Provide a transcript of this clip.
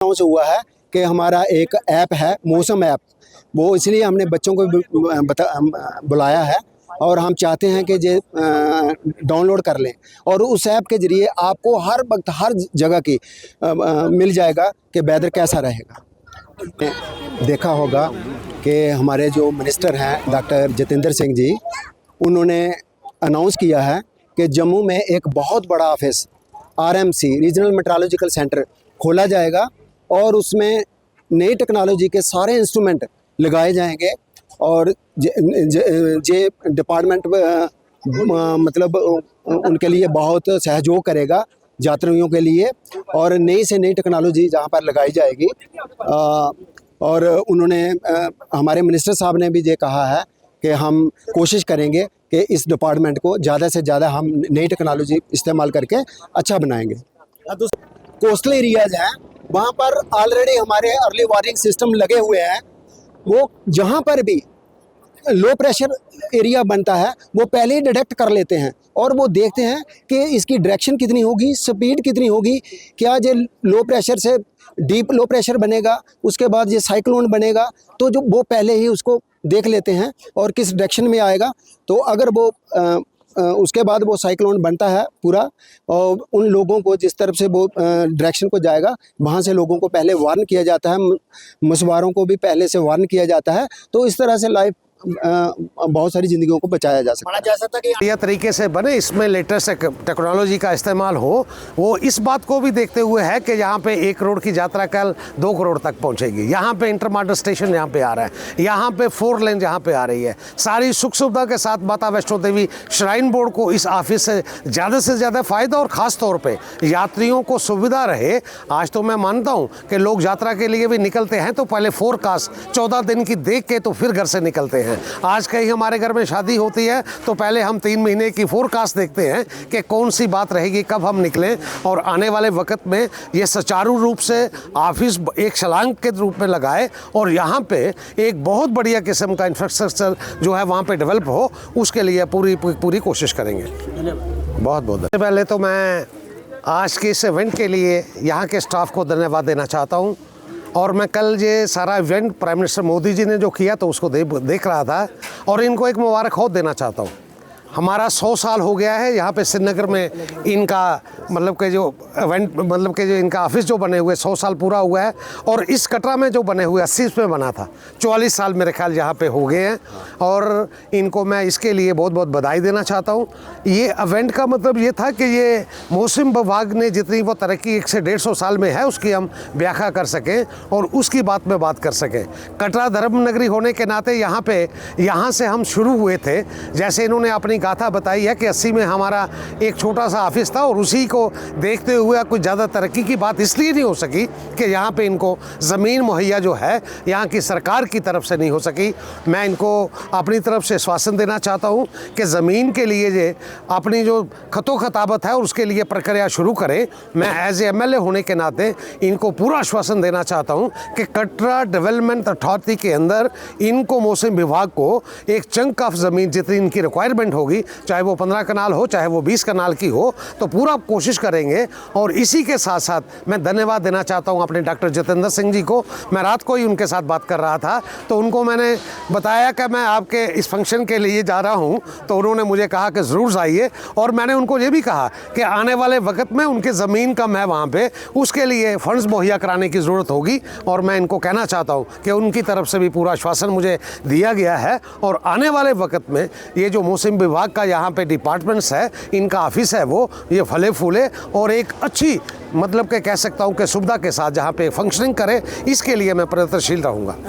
Announce हुआ है कि हमारा एक ऐप है मौसम ऐप, वो इसलिए हमने बच्चों को बुलाया है और हम चाहते हैं कि ये डाउनलोड कर लें और उस ऐप के ज़रिए आपको हर वक्त हर जगह की मिल जाएगा कि वेदर कैसा रहेगा। देखा होगा कि हमारे जो मिनिस्टर हैं डॉक्टर जितेंद्र सिंह जी, उन्होंने अनाउंस किया है कि जम्मू में एक बहुत बड़ा office RMC regional meteorological centre खोला जाएगा और उसमें नई टेक्नोलॉजी के सारे इंस्ट्रूमेंट लगाए जाएंगे और जे डिपार्टमेंट मतलब उनके लिए बहुत सहयोग करेगा यात्रियों के लिए और नई से नई टेक्नोलॉजी जहां पर लगाई जाएगी। और उन्होंने हमारे मिनिस्टर साहब ने भी ये कहा है कि हम कोशिश करेंगे कि इस डिपार्टमेंट को ज़्यादा से ज़्यादा हम नई टेक्नोलॉजी इस्तेमाल करके अच्छा बनाएंगे। कोस्टल एरियाज़ हैं, वहाँ पर ऑलरेडी हमारे अर्ली वार्निंग सिस्टम लगे हुए हैं। वो जहाँ पर भी लो प्रेशर एरिया बनता है वो पहले ही डिटेक्ट कर लेते हैं और वो देखते हैं कि इसकी डायरेक्शन कितनी होगी, स्पीड कितनी होगी, क्या ये लो प्रेशर से डीप लो प्रेशर बनेगा, उसके बाद ये साइक्लोन बनेगा, तो जो वो पहले ही उसको देख लेते हैं और किस डायरेक्शन में आएगा। तो अगर वो उसके बाद वो साइक्लोन बनता है पूरा और उन लोगों को जिस तरफ से वो डायरेक्शन को जाएगा वहाँ से लोगों को पहले वार्न किया जाता है, मछुआरों को भी पहले से वार्न किया जाता है। तो इस तरह से लाइफ बहुत सारी ज़िंदगियों को बचाया जा सकता है। यह तरीके से बने, इसमें लेटेस्ट टेक्नोलॉजी का इस्तेमाल हो, वो इस बात को भी देखते हुए है कि यहाँ पे 1 करोड़ की यात्रा कल 2 करोड़ तक पहुँचेगी। यहाँ पे इंटरमॉडल स्टेशन यहाँ पे आ रहा है, यहाँ पे 4 लेन यहाँ पे आ रही है। सारी सुख सुविधा के साथ माता वैष्णो देवी श्राइन बोर्ड को इस ऑफिस से ज़्यादा फ़ायदा और ख़ास तौर पर यात्रियों को सुविधा रहे। आज तो मैं मानता हूँ कि लोग यात्रा के लिए भी निकलते हैं तो पहले फोरकास्ट 14 दिन की देख के तो फिर घर से निकलते हैं। आज कहीं हमारे घर में शादी होती है तो पहले हम 3 महीने की फोरकास्ट देखते हैं कि कौन सी बात रहेगी, कब हम निकलें। और आने वाले वक्त में ये सुचारू रूप से ऑफिस एक छलांग के रूप में लगाए और यहाँ पे एक बहुत बढ़िया किस्म का इंफ्रास्ट्रक्चर जो है वहाँ पे डेवलप हो, उसके लिए पूरी कोशिश करेंगे। बहुत बहुत पहले तो मैं आज के इस इवेंट के लिए यहाँ के स्टाफ को धन्यवाद देना चाहता हूँ और मैं कल ये सारा event prime minister Modi ji ने जो किया तो उसको देख रहा था और इनको एक मुबारकबाद देना चाहता हूँ। हमारा 100 साल हो गया है यहाँ पे श्रीनगर में इनका मतलब के जो इवेंट मतलब के जो इनका ऑफिस जो बने हुए 100 साल पूरा हुआ है और इस कटरा में जो बने हुए 80 में बना था, 44 साल मेरे ख्याल यहाँ पे हो गए हैं और इनको मैं इसके लिए बहुत बहुत बधाई देना चाहता हूँ। ये इवेंट का मतलब ये था कि ये मौसम विभाग ने जितनी वो तरक्की 1 से 150 साल में है उसकी हम व्याख्या कर सकें और उसकी बात में बात कर सकें। कटरा धर्म नगरी होने के नाते यहाँ से हम शुरू हुए थे। जैसे इन्होंने अपनी गाथा बताई है कि 80 में हमारा एक छोटा सा ऑफिस था और उसी को देखते हुए कुछ ज़्यादा तरक्की की बात इसलिए नहीं हो सकी कि यहाँ पे इनको ज़मीन मुहैया जो है यहाँ की सरकार की तरफ से नहीं हो सकी। मैं इनको अपनी तरफ से आश्वासन देना चाहता हूँ कि ज़मीन के लिए ये अपनी जो खतोखताबत है उसके लिए प्रक्रिया शुरू करें। मैं एज ए MLA होने के नाते इनको पूरा आश्वासन देना चाहता हूँ कि कटरा डेवलपमेंट अथॉरिटी के अंदर इनको मौसम विभाग को एक चंक ऑफ ज़मीन जितनी इनकी रिक्वायरमेंट होगी, चाहे वो 15 कनाल हो चाहे वो 20 कनाल की हो, तो पूरा कोशिश करेंगे। और इसी के साथ साथ मैं धन्यवाद देना चाहता हूं अपने डॉक्टर जितेंद्र सिंह जी को। मैं रात को ही उनके साथ बात कर रहा था तो उनको मैंने बताया कि मैं आपके इस फंक्शन के लिए जा रहा हूं, तो उन्होंने मुझे कहा कि ज़रूर आइए और मैंने उनको ये भी कहा कि आने वाले वक्त में उनके ज़मीन कम है वहाँ पर, उसके लिए फंड्स मुहैया कराने की ज़रूरत होगी। और मैं इनको कहना चाहता हूँ कि उनकी तरफ से भी पूरा आश्वासन मुझे दिया गया है और आने वाले वक्त में ये जो मौसम विभाग का यहाँ पे डिपार्टमेंट्स है, इनका ऑफिस है, वो ये फले फूले और एक अच्छी मतलब के कह सकता हूँ कि सुविधा के साथ जहाँ पे फंक्शनिंग करे, इसके लिए मैं प्रयत्नशील रहूँगा।